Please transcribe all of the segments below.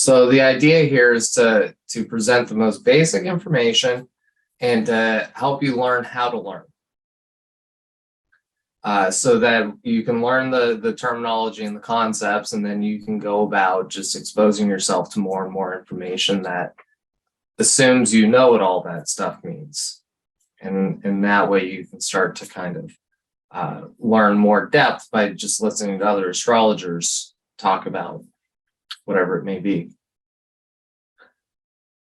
So the idea here is to present the most basic information and to help you learn how to learn. So that you can learn the terminology and the concepts, and then you can go about just exposing yourself to more and more information that assumes you know what all that stuff means. And that way you can start to kind of learn more depth by just listening to other astrologers talk about whatever it may be.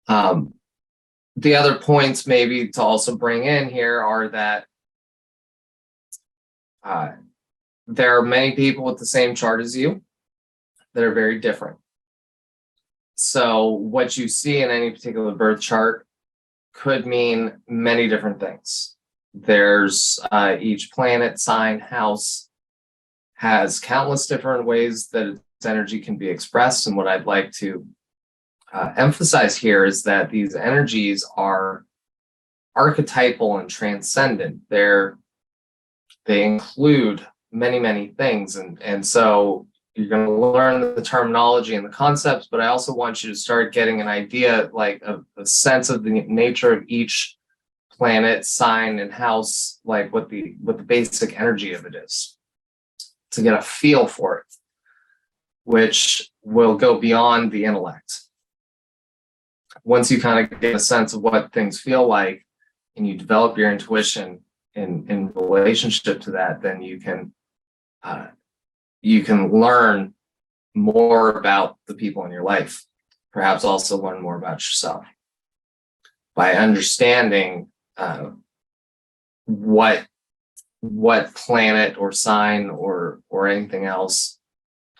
The other points maybe to also bring in here are that there are many people with the same chart as you that are very different. So what you see in any particular birth chart could mean many different things. There's each planet, sign, house has countless different ways that its energy can be expressed. And what I'd like to emphasize here is that these energies are archetypal and transcendent. They include many, many things. And so you're going to learn the terminology and the concepts, but I also want you to start getting an idea, like a sense of the nature of each planet, sign, and house, like what the basic energy of it is, to get a feel for it, which will go beyond the intellect. Once you kind of get a sense of what things feel like and you develop your intuition in relationship to that, then you can learn more about the people in your life, perhaps also learn more about yourself by understanding what planet or sign or anything else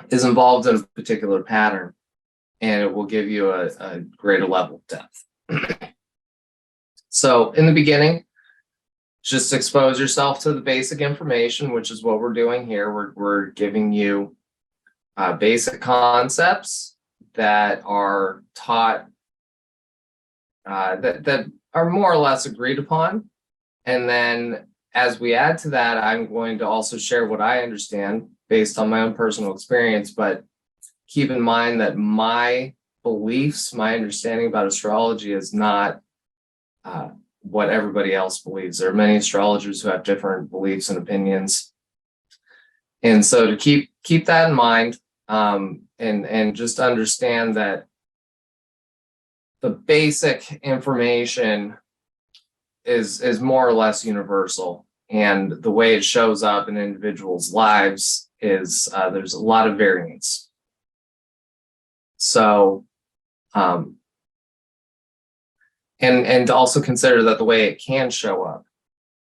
is involved in a particular pattern, and it will give you a greater level of depth. So in the beginning, just expose yourself to the basic information, which is what we're doing here. We're giving you basic concepts that are taught, that are more or less agreed upon. And then as we add to that, I'm going to also share what I understand based on my own personal experience. But keep in mind that my beliefs, my understanding about astrology is not what everybody else believes. There are many astrologers who have different beliefs and opinions. And so to keep that in mind, and just understand that the basic information is more or less universal, and the way it shows up in individuals' lives is there's a lot of variance. So and to also consider that the way it can show up,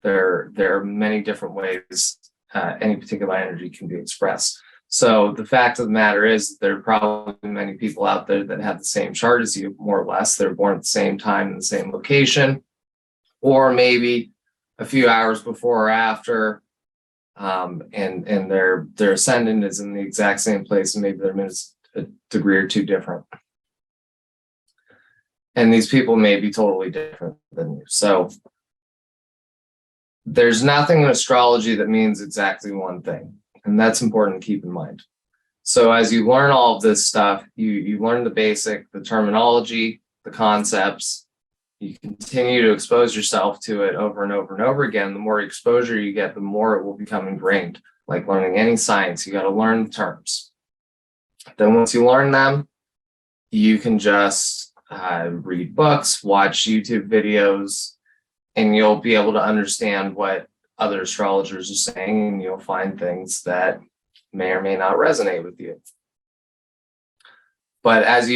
there are many different ways any particular energy can be expressed. So the fact of the matter is there are probably many people out there that have the same chart as you, more or less. They're born at the same time in the same location, or maybe a few hours before or after, and their ascendant is in the exact same place, and maybe they're a degree or two different. And these people may be totally different than you. So there's nothing in astrology that means exactly one thing. And that's important to keep in mind. So as you learn all of this stuff, you learn the basic, the terminology, the concepts, you continue to expose yourself to it over and over and over again. The more exposure you get, the more it will become ingrained. Like learning any science, you got to learn the terms. Then once you learn them, you can just read books, watch YouTube videos, and you'll be able to understand what other astrologers are saying, and you'll find things that may or may not resonate with you. But after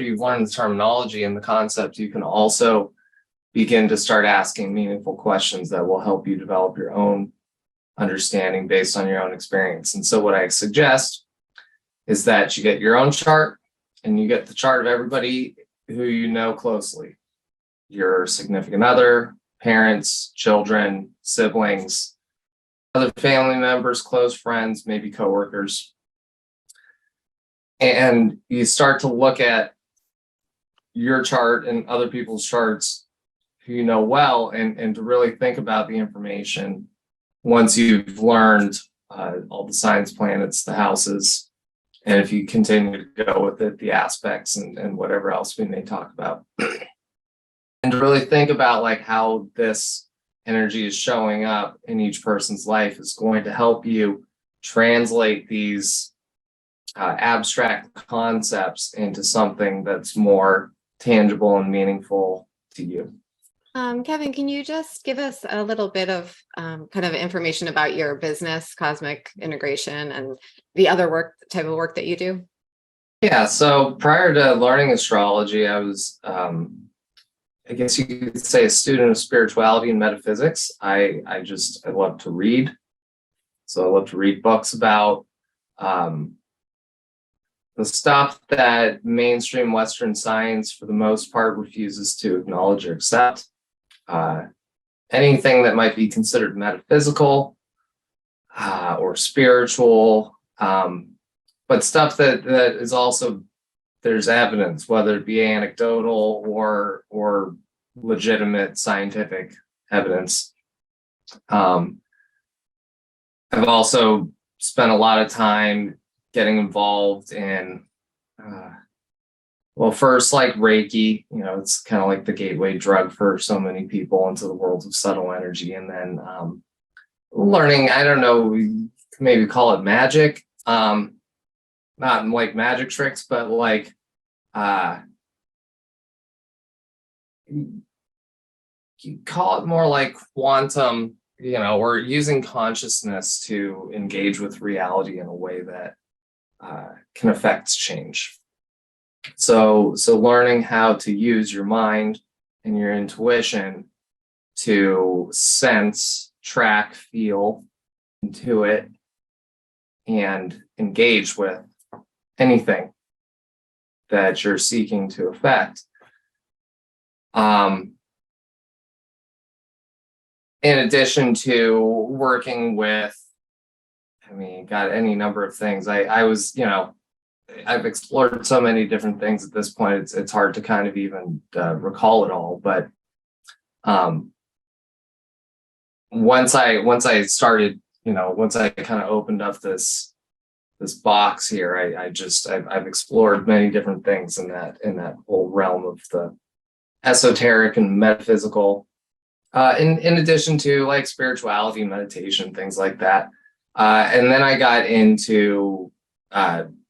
you've learned the terminology and the concept, you can also begin to start asking meaningful questions that will help you develop your own understanding based on your own experience. And so what I suggest is that you get your own chart, and you get the chart of everybody who you know closely, your significant other, parents, children, siblings, other family members, close friends, maybe coworkers. And you start to look at your chart and other people's charts who you know well, and to really think about the information once you've learned all the signs, planets, the houses, And if you continue to go with it, the aspects and whatever else we may talk about. And to really think about like how this energy is showing up in each person's life is going to help you translate these abstract concepts into something that's more tangible and meaningful to you. Kevin, can you just give us a little bit of kind of information about your business, Cosmic Integration, and the other type of work that you do? Yeah, so prior to learning astrology, I was, I guess you could say, a student of spirituality and metaphysics. I love to read. So I love to read books about the stuff that mainstream Western science, for the most part, refuses to acknowledge or accept. Anything that might be considered metaphysical or spiritual, but stuff that is also, there's evidence, whether it be anecdotal or legitimate scientific evidence. I've also spent a lot of time getting involved in well, first, like Reiki, it's kind of like the gateway drug for so many people into the world of subtle energy. And then learning, I don't know, we maybe call it magic. Not like magic tricks, but like you call it more like quantum, or using consciousness to engage with reality in a way that can affect change. So learning how to use your mind and your intuition to sense, track, feel, intuit, and engage with anything that you're seeking to affect. In addition to working with, got any number of things. I was, I've explored so many different things at this point. It's hard to kind of even recall it all. But once I started, once I kind of opened up this box here, I've explored many different things in that whole realm of the esoteric and metaphysical. In addition to like spirituality, meditation, things like that. And then I got into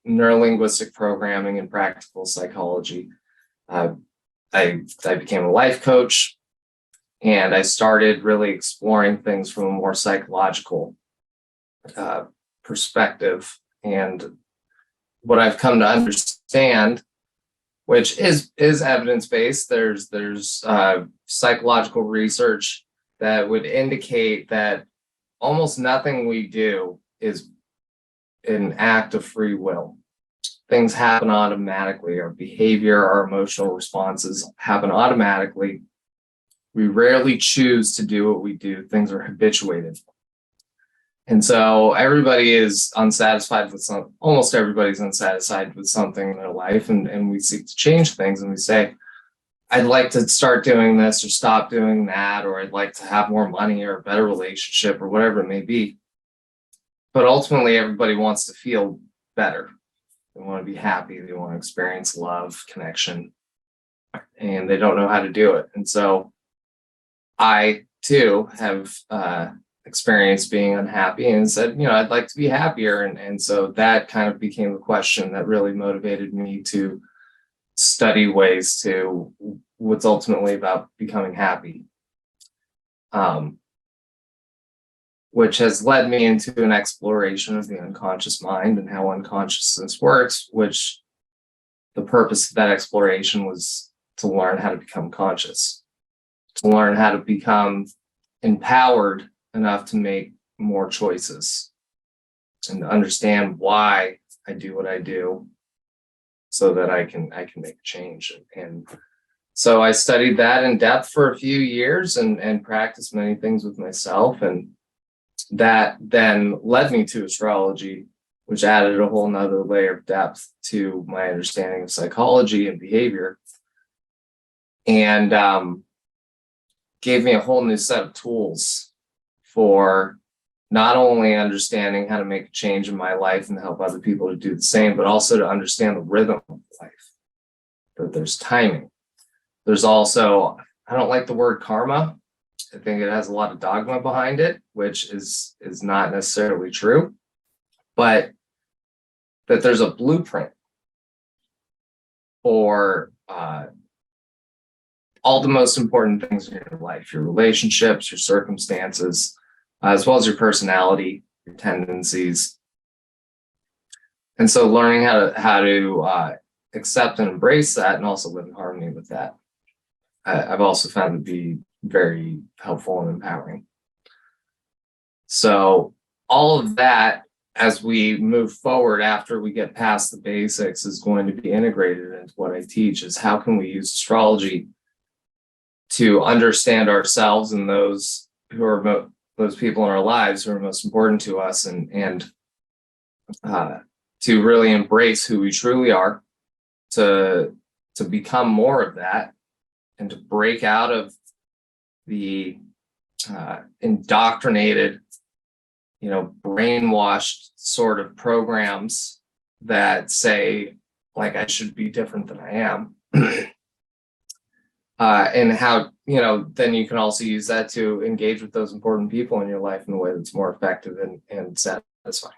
neurolinguistic programming and practical psychology. I became a life coach, and I started really exploring things from a more psychological perspective. And what I've come to understand, which is evidence-based, there's psychological research that would indicate that almost nothing we do is an act of free will. Things happen automatically. Our behavior, our emotional responses happen automatically. We rarely choose to do what we do. Things are habituated. And so everybody is unsatisfied with almost everybody's unsatisfied with something in their life. And we seek to change things, and we say, I'd like to start doing this or stop doing that, or I'd like to have more money or a better relationship or whatever it may be. But ultimately, everybody wants to feel better. They want to be happy. They want to experience love, connection, and they don't know how to do it. And so I, too, have experienced being unhappy and said, I'd like to be happier. And so that kind of became a question that really motivated me to study ways to what's ultimately about becoming happy. Which has led me into an exploration of the unconscious mind and how unconsciousness works, which the purpose of that exploration was to learn how to become conscious, to learn how to become empowered enough to make more choices and to understand why I do what I do so that I can make a change. And so I studied that in depth for a few years and practiced many things with myself. And that then led me to astrology, which added a whole nother layer of depth to my understanding of psychology and behavior, and gave me a whole new set of tools for not only understanding how to make a change in my life and help other people to do the same, but also to understand the rhythm of life, that there's timing. There's also, I don't like the word karma. I think it has a lot of dogma behind it, which is not necessarily true, but that there's a blueprint for all the most important things in your life, your relationships, your circumstances, as well as your personality, your tendencies. And so learning how to accept and embrace that and also live in harmony with that, I've also found to be very helpful and empowering. So all of that, as we move forward after we get past the basics, is going to be integrated into what I teach, is how can we use astrology to understand ourselves and those who are those people in our lives who are most important to us, and to really embrace who we truly are, to become more of that, and to break out of the indoctrinated, brainwashed sort of programs that say, like, I should be different than I am. And how, then you can also use that to engage with those important people in your life in a way that's more effective and satisfying.